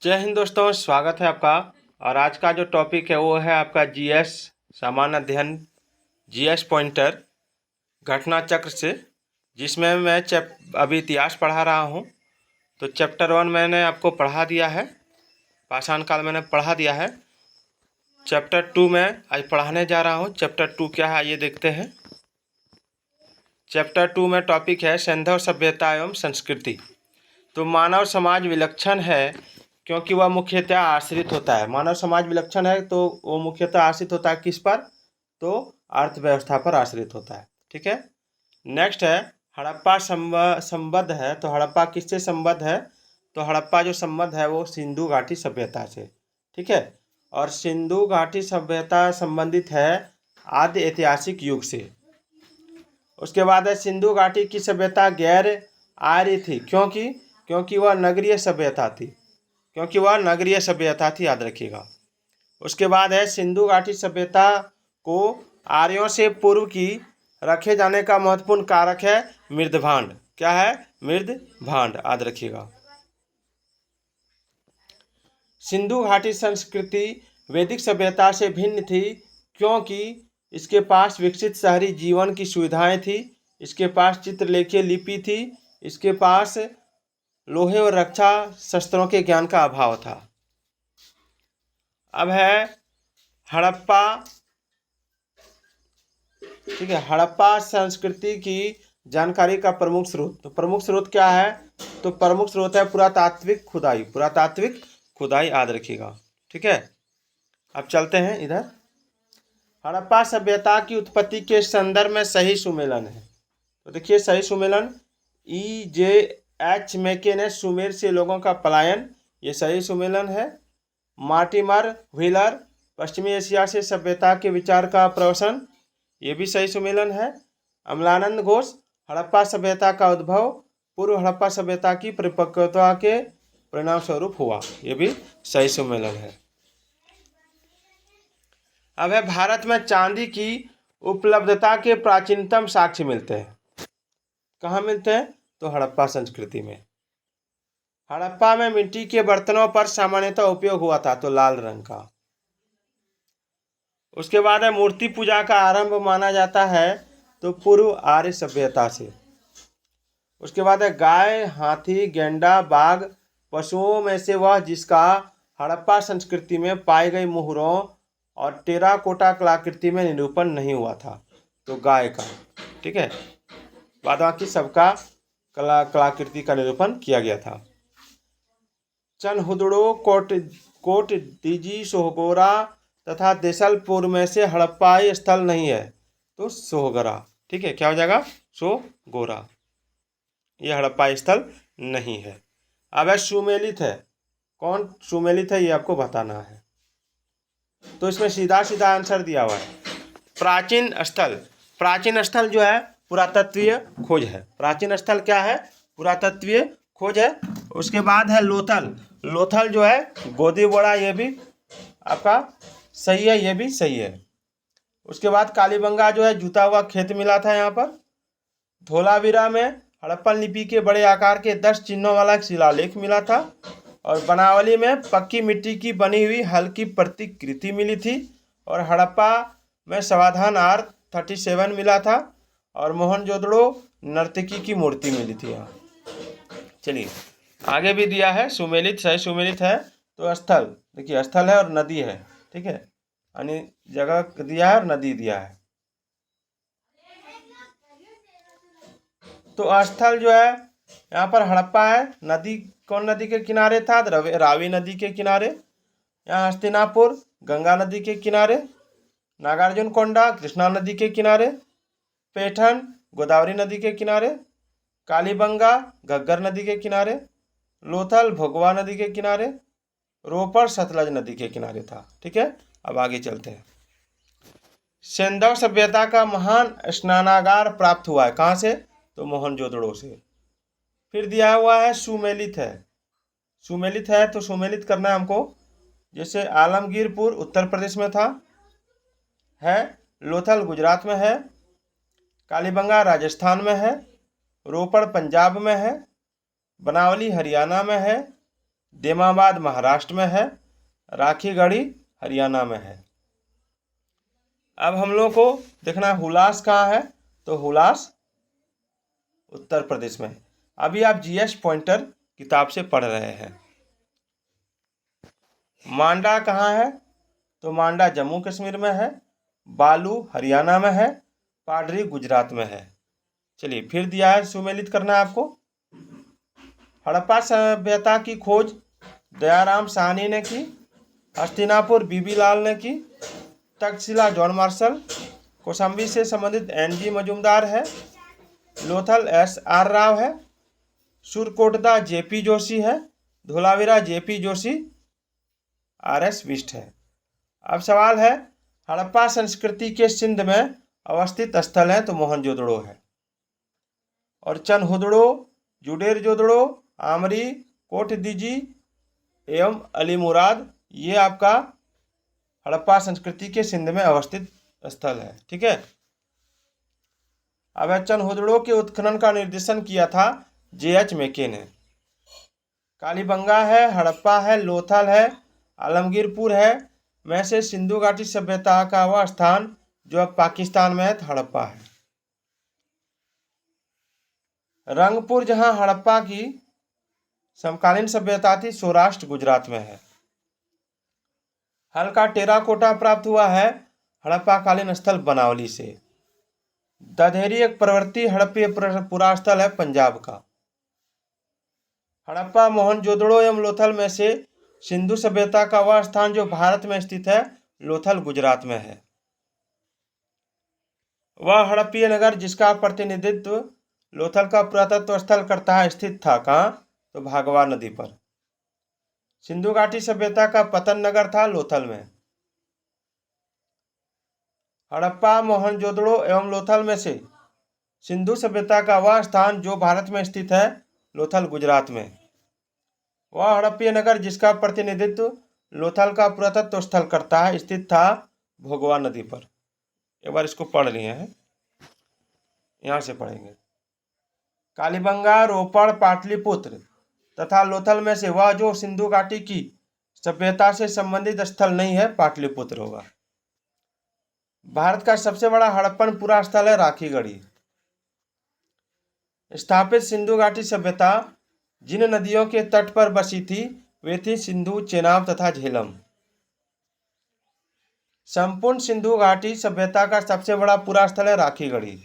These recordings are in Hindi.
जय हिंद दोस्तों, स्वागत है आपका। और आज का जो टॉपिक है वो है आपका जीएस सामान्य अध्ययन, जीएस पॉइंटर घटना चक्र से, जिसमें मैं अभी इतिहास पढ़ा रहा हूँ। तो चैप्टर 1 मैंने आपको पढ़ा दिया है, पाषाण काल मैंने पढ़ा दिया है। चैप्टर 2 में आज पढ़ाने जा रहा हूँ। चैप्टर 2 क्या है आइए देखते हैं। चैप्टर 2 में टॉपिक है सिंधु सभ्यता एवं संस्कृति। तो मानव समाज विलक्षण है क्योंकि वह मुख्यतः आश्रित होता है। मानव समाज विलक्षण है तो वो मुख्यतः आश्रित होता है किस पर? तो अर्थव्यवस्था पर आश्रित होता है। ठीक है। नेक्स्ट है हड़प्पा संबद्ध है। तो हड़प्पा किससे संबद्ध है? तो हड़प्पा जो संबद्ध है वो सिंधु घाटी सभ्यता से। ठीक है। और सिंधु घाटी सभ्यता संबंधित है आदि ऐतिहासिक युग से। उसके बाद है सिंधु घाटी की सभ्यता गैर आर्य थी क्योंकि वह नगरीय सभ्यता थी। याद रखिएगा। उसके बाद है सिंधु घाटी सभ्यता को आर्यों से पूर्व की रखे जाने का महत्वपूर्ण कारक है मृदभांड। क्या है? मृदभांड। याद रखिएगा। सिंधु घाटी संस्कृति वैदिक सभ्यता से भिन्न थी क्योंकि इसके पास विकसित शहरी जीवन की सुविधाएं थी, इसके पास चित्रलेखीय लिपि थी, इसके पास लोहे और रक्षा शस्त्रों के ज्ञान का अभाव था। अब है हड़प्पा। ठीक है। हड़प्पा संस्कृति की जानकारी का प्रमुख स्रोत। तो प्रमुख स्रोत क्या है? तो प्रमुख स्रोत है पुरातात्विक खुदाई। याद रखिएगा। ठीक है। अब चलते हैं इधर। हड़प्पा सभ्यता की उत्पत्ति के संदर्भ में सही सुमेलन है। तो देखिए सही सुमेलन E.J.H. मैके ने सुमेर से लोगों का पलायन, ये सही सुमेलन है। मार्टिमर व्हीलर पश्चिमी एशिया से सभ्यता के विचार का प्रवसन, ये भी सही सुमेलन है। अमलानंद घोष हड़प्पा सभ्यता का उद्भव पूर्व हड़प्पा सभ्यता की परिपक्वता के परिणाम स्वरूप हुआ, ये भी सही सुमेलन है। अब है भारत में चांदी की उपलब्धता के प्राचीनतम साक्ष्य मिलते हैं। कहाँ मिलते हैं? तो हड़प्पा संस्कृति में। हड़प्पा में मिट्टी के बर्तनों पर सामान्यतः उपयोग हुआ था, तो लाल रंग का। उसके बाद है मूर्ति पूजा का आरंभ माना जाता है तो पूर्व आर्य सभ्यता से। उसके बाद है गाय, हाथी, गेंडा, बाघ पशुओं में से वह जिसका हड़प्पा संस्कृति में पाई गई मुहरों और टेराकोटा कलाकृति में निरूपण नहीं हुआ था, तो गाय का। ठीक है। बाद बाकी सबका कलाकृति का निरूपण किया गया था। चनहुदड़ो, कोटदीजी, सोहगोरा तथा देसलपुर में से हड़प्पाई स्थल नहीं है, तो सोहगरा। ठीक है। क्या हो जाएगा? सोहगोरा। यह हड़प्पाई स्थल नहीं है। अब है सुमेलित है। कौन सुमेलित है ये आपको बताना है। तो इसमें सीधा सीधा आंसर दिया हुआ है प्राचीन स्थल जो है पुरातत्वीय खोज है। प्राचीन स्थल क्या है? पुरातत्वीय खोज है। उसके बाद है लोथल जो है गोदी बोड़ा, ये भी आपका सही है, ये भी सही है। उसके बाद कालीबंगा जो है जूता हुआ खेत मिला था यहाँ पर। धोलावीरा में हड़प्पन लिपि के बड़े आकार के 10 चिन्हों वाला शिलालेख मिला था। और बनावली में पक्की मिट्टी की बनी हुई हल्की प्रतिकृति मिली थी। और हड़प्पा में समाधान R37 मिला था। और मोहनजोदड़ो नर्तकी की मूर्ति मिली थी यहाँ। चलिए आगे भी दिया है सुमेलित, सही सुमेलित है। तो स्थल देखिए, स्थल है और नदी है। ठीक है। यानी जगह दिया है और नदी दिया है। तो स्थल जो है यहाँ पर हड़प्पा है। नदी कौन नदी के किनारे था? रावी नदी के किनारे। यहाँ हस्तिनापुर गंगा नदी के किनारे। नागार्जुन कोंडा कृष्णा नदी के किनारे। पैठन गोदावरी नदी के किनारे। कालीबंगा घग्गर नदी के किनारे। लोथल भोगवा नदी के किनारे। रोपड़ सतलज नदी के किनारे था। ठीक है। अब आगे चलते हैं। सिंधु सभ्यता का महान स्नानागार प्राप्त हुआ है, कहाँ से? तो मोहनजोदड़ो से। फिर दिया हुआ है सुमेलित है तो सुमेलित करना है हमको। जैसे आलमगीरपुर उत्तर प्रदेश में था, है लोथल गुजरात में है, कालीबंगा राजस्थान में है, रोपड़ पंजाब में है, बनावली हरियाणा में है, देमाबाद महाराष्ट्र में है, राखीगढ़ी हरियाणा में है। अब हम लोग को देखना है हुलास कहाँ है, तो हुलास उत्तर प्रदेश में है। अभी आप जीएस पॉइंटर किताब से पढ़ रहे हैं। मांडा कहाँ है, तो मांडा जम्मू कश्मीर में है, बालू हरियाणा में है, पाडरी गुजरात में है। चलिए फिर दिया है, सुमेलित करना है आपको। हड़प्पा सभ्यता की खोज दयाराम साहनी ने की, हस्तिनापुर बीबी लाल ने की, तक्षशिला जॉन मार्शल, कौशाम्बी से संबंधित एनजी मजूमदार है, लोथल एसआर राव है, सुरकोटदा जेपी जोशी है, धोलावीरा जेपी जोशी, आरएस बिष्ट है। अब सवाल है, हड़प्पा संस्कृति के सिंध में अवस्थित स्थल है, तो मोहनजोदड़ो है। और चनहुदड़ो, जुडेर जोदड़ो, आमरी, कोटदीजी एवं अलीमुराद, ये आपका हड़प्पा संस्कृति के सिंध में अवस्थित स्थल है। ठीक है। अब चनहुदड़ो के उत्खनन का निर्देशन किया था जेएच मेके ने। कालीबंगा है, हड़प्पा है, लोथल है, आलमगीरपुर है में से सिंधु घाटी सभ्यता का वह स्थान जो अब पाकिस्तान में है, हड़प्पा है। रंगपुर जहां हड़प्पा की समकालीन सभ्यता थी, सौराष्ट्र गुजरात में है। हल्का टेराकोटा प्राप्त हुआ है हड़प्पा कालीन स्थल बनावली से। दधेरी एक प्रवृत्ति हड़प्पीय पुरास्थल है पंजाब का। हड़प्पा मोहनजोदड़ो एवं लोथल में से सिंधु सभ्यता का वह स्थान जो भारत में स्थित है, लोथल गुजरात में है। वह हड़प्पीय नगर जिसका प्रतिनिधित्व लोथल का पुरातत्व स्थल करता है, स्थित था कहाँ, तो भागवा नदी पर। सिंधु घाटी सभ्यता का पतन नगर था लोथल में। हड़प्पा मोहनजोदड़ो एवं लोथल में से सिंधु सभ्यता का वह स्थान जो भारत में स्थित है, लोथल गुजरात में। वह हड़प्पीय नगर जिसका प्रतिनिधित्व लोथल का पुरातत्व स्थल करता है, स्थित था भोगवा नदी पर। एक बार इसको पढ़ लिए हैं, यहाँ से पढ़ेंगे। कालीबंगा, रोपड़, पाटलिपुत्र तथा लोथल में से वह जो सिंधु घाटी की सभ्यता से संबंधित स्थल नहीं है, पाटलिपुत्र होगा। भारत का सबसे बड़ा हड़प्पन पुरा स्थल है राखीगढ़ी। स्थापित सिंधु घाटी सभ्यता जिन नदियों के तट पर बसी थी वे थी सिंधु, चेनाब तथा झेलम। संपूर्ण सिंधु घाटी सभ्यता का सबसे बड़ा पुरा स्थल है राखीगढ़ी।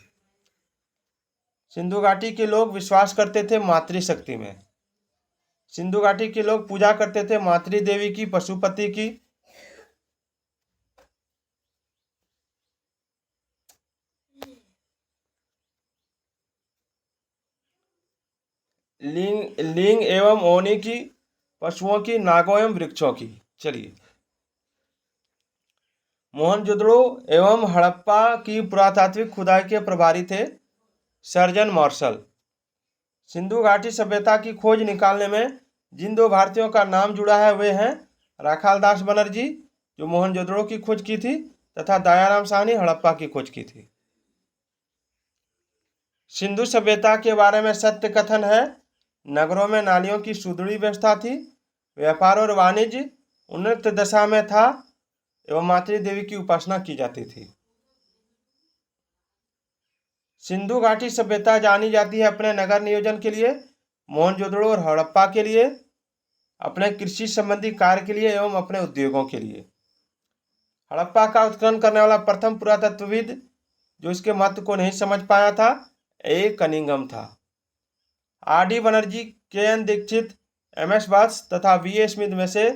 सिंधु घाटी के लोग विश्वास करते थे मातृशक्ति में। सिंधु घाटी के लोग पूजा करते थे मातृ देवी की, पशुपति की। लिंग एवं ओनी की, पशुओं की, नागों एवं वृक्षों की। चलिए, मोहनजोदड़ो एवं हड़प्पा की पुरातात्विक खुदाई के प्रभारी थे सर्जन मार्शल। सिंधु घाटी सभ्यता की खोज निकालने में जिन दो भारतीयों का नाम जुड़ा है वे हैं राखालदास बनर्जी जो मोहनजोदड़ो की खोज की थी, तथा दयाराम साहनी हड़प्पा की खोज की थी। सिंधु सभ्यता के बारे में सत्य कथन है, नगरों में नालियों की सुदृढ़ व्यवस्था थी, व्यापार और वाणिज्य उन्नत दशा में था एवं मातृ देवी की उपासना की जाती थी। सिंधु घाटी सभ्यता जानी जाती है अपने नगर नियोजन के लिए, मोहनजोदड़ो और हड़प्पा के लिए अपने कृषि संबंधी कार्य के लिए एवं अपने उद्योगों के लिए। हड़प्पा का उत्खनन करने वाला प्रथम पुरातत्वविद जो इसके महत्व को नहीं समझ पाया था, ए कनिंघम था। आर डी बनर्जी, के एन दीक्षित, एम एस वत्स तथा वी ए स्मिथ में से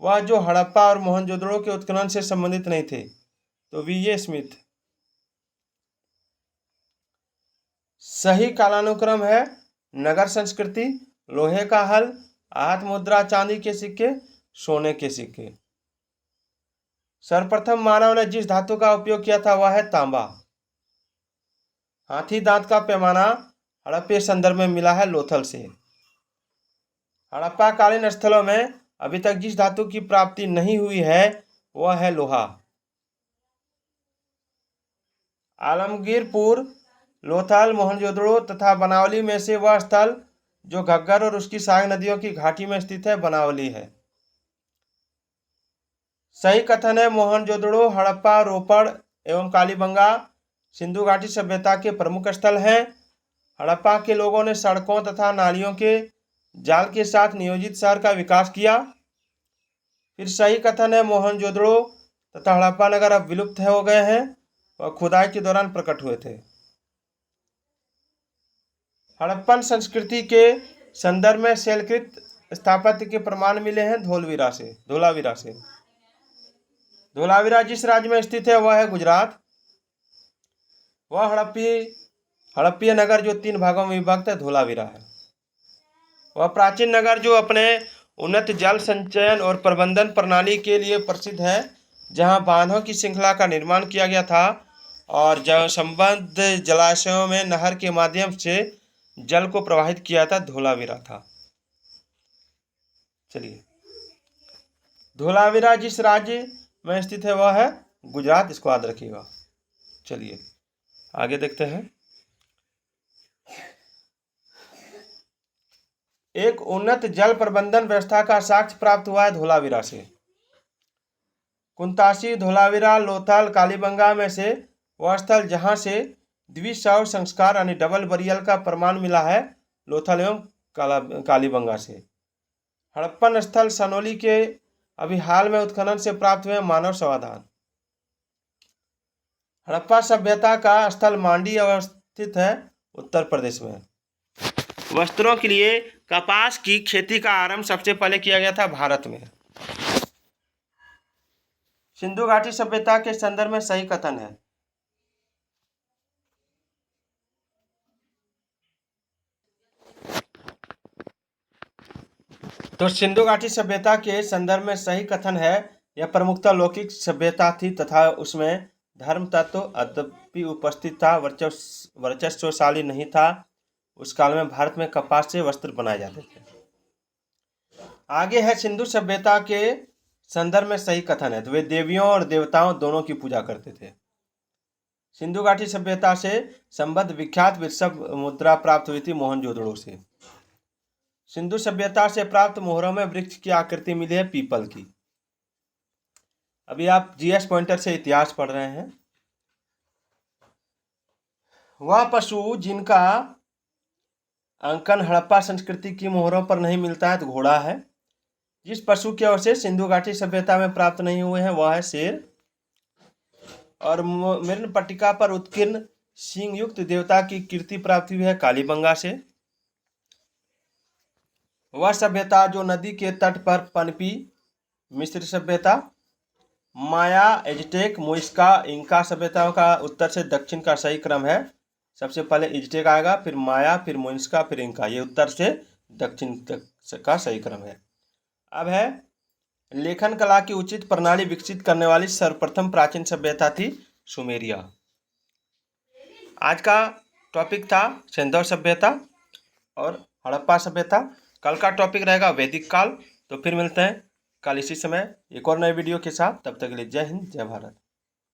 वह जो हड़प्पा और मोहनजोदड़ो के उत्खनन से संबंधित नहीं थे, तो वी ए स्मिथ। सही कालानुक्रम है नगर संस्कृति, लोहे का हल, आहत मुद्रा, चांदी के सिक्के, सोने के सिक्के। सर्वप्रथम मानव ने जिस धातु का उपयोग किया था वह है तांबा। हाथी दांत का पैमाना हड़प्पा संदर्भ में मिला है लोथल से। हड़प्पा कालीन स्थलों में अभी तक जिस धातु की प्राप्ति नहीं हुई है वह है लोहा। आलमगीरपुर, लोथल, मोहनजोदड़ो तथा बनावली में से वह स्थल जो घग्गर और उसकी सहायक नदियों की घाटी में स्थित है, बनावली है। सही कथन है। मोहनजोदड़ो, हड़प्पा, रोपड़ एवं कालीबंगा सिंधु घाटी सभ्यता के प्रमुख स्थल हैं। हड़प्पा के लोगों ने सड़कों तथा नालियों के जाल के साथ नियोजित शहर का विकास किया। फिर सही कथन है। मोहनजोदड़ो तथा हड़प्पा नगर अब विलुप्त हो गए हैं और खुदाई के दौरान प्रकट हुए थे। हड़प्पन संस्कृति के संदर्भ में शैलकृत स्थापत्य के प्रमाण मिले हैं धोलावीरा से। धोलावीरा जिस राज्य में स्थित है वह है गुजरात। वह हड़प्पीय नगर जो 3 भागों में विभक्त है, धोलावीरा है। वह प्राचीन नगर जो अपने उन्नत जल संचयन और प्रबंधन प्रणाली के लिए प्रसिद्ध है, जहां बांधों की श्रृंखला का निर्माण किया गया था और जब संबद्ध जलाशयों में नहर के माध्यम से जल को प्रवाहित किया था, धोलावीरा था। चलिए, धोलावीरा जिस राज्य में स्थित है वह है गुजरात, इसको याद रखिएगा। चलिए आगे देखते हैं। एक उन्नत जल प्रबंधन व्यवस्था का साक्ष्य प्राप्त हुआ है धोलावीरा से। कुंतासी, धोलावीरा, लोथल, कालीबंगा में से वह स्थल जहां से द्विशव संस्कार यानी डबल बरियल का प्रमाण मिला है, लोथल एवं कालीबंगा से। हड़प्पन स्थल सनोली के अभी हाल में उत्खनन से प्राप्त हुए मानव समाधान। हड़प्पा सभ्यता का स्थल मांडी अवस्थित है, उत्तर प्रदेश में। वस्त्रों के लिए कपास की खेती का आरंभ सबसे पहले किया गया था भारत में। सिंधु घाटी सभ्यता के संदर्भ में सही कथन है। तो सिंधु घाटी सभ्यता के संदर्भ में सही कथन है, यह प्रमुखतः लौकिक सभ्यता थी तथा उसमें धर्म तत्व अद्यपि उपस्थित था, वर्चस्वशाली नहीं था। उस काल में भारत में कपास से वस्त्र बनाए जाते थे। आगे है सिंधु सभ्यता के संदर्भ में सही कथन है, तो वे देवियों और देवताओं दोनों की पूजा करते थे। सिंधु घाटी सभ्यता से संबद्ध विख्यात वृषभ मुद्रा प्राप्त हुई थी मोहनजोदड़ो से। सिंधु सभ्यता से प्राप्त मोहरों में वृक्ष की आकृति मिली है पीपल की। अभी आप जीएस पॉइंटर से इतिहास पढ़ रहे हैं। वह पशु जिनका अंकन हड़प्पा संस्कृति की मोहरों पर नहीं मिलता है तो घोड़ा है। जिस पशु के अवशेष सिंधु घाटी सभ्यता में प्राप्त नहीं हुए हैं वह है शेर। और मृण पट्टिका पर उत्कीर्ण सिंह युक्त देवता की कीर्ति प्राप्त हुई है कालीबंगा से। वह सभ्यता जो नदी के तट पर पनपी, मिस्र सभ्यता। माया, एजटेक, मुइस्का, इंका सभ्यताओं का उत्तर से दक्षिण का सही क्रम है। सबसे पहले एजटेक आएगा, फिर माया, फिर मुइस्का, फिर इंका। ये उत्तर से दक्षिण का सही क्रम है। अब है लेखन कला की उचित प्रणाली विकसित करने वाली सर्वप्रथम प्राचीन सभ्यता थी सुमेरिया। आज का टॉपिक था सिंधु सभ्यता और हड़प्पा सभ्यता। कल का टॉपिक रहेगा वैदिक काल। तो फिर मिलते हैं कल इसी समय एक और नए वीडियो के साथ। तब तक के लिए जय हिंद, जय भारत।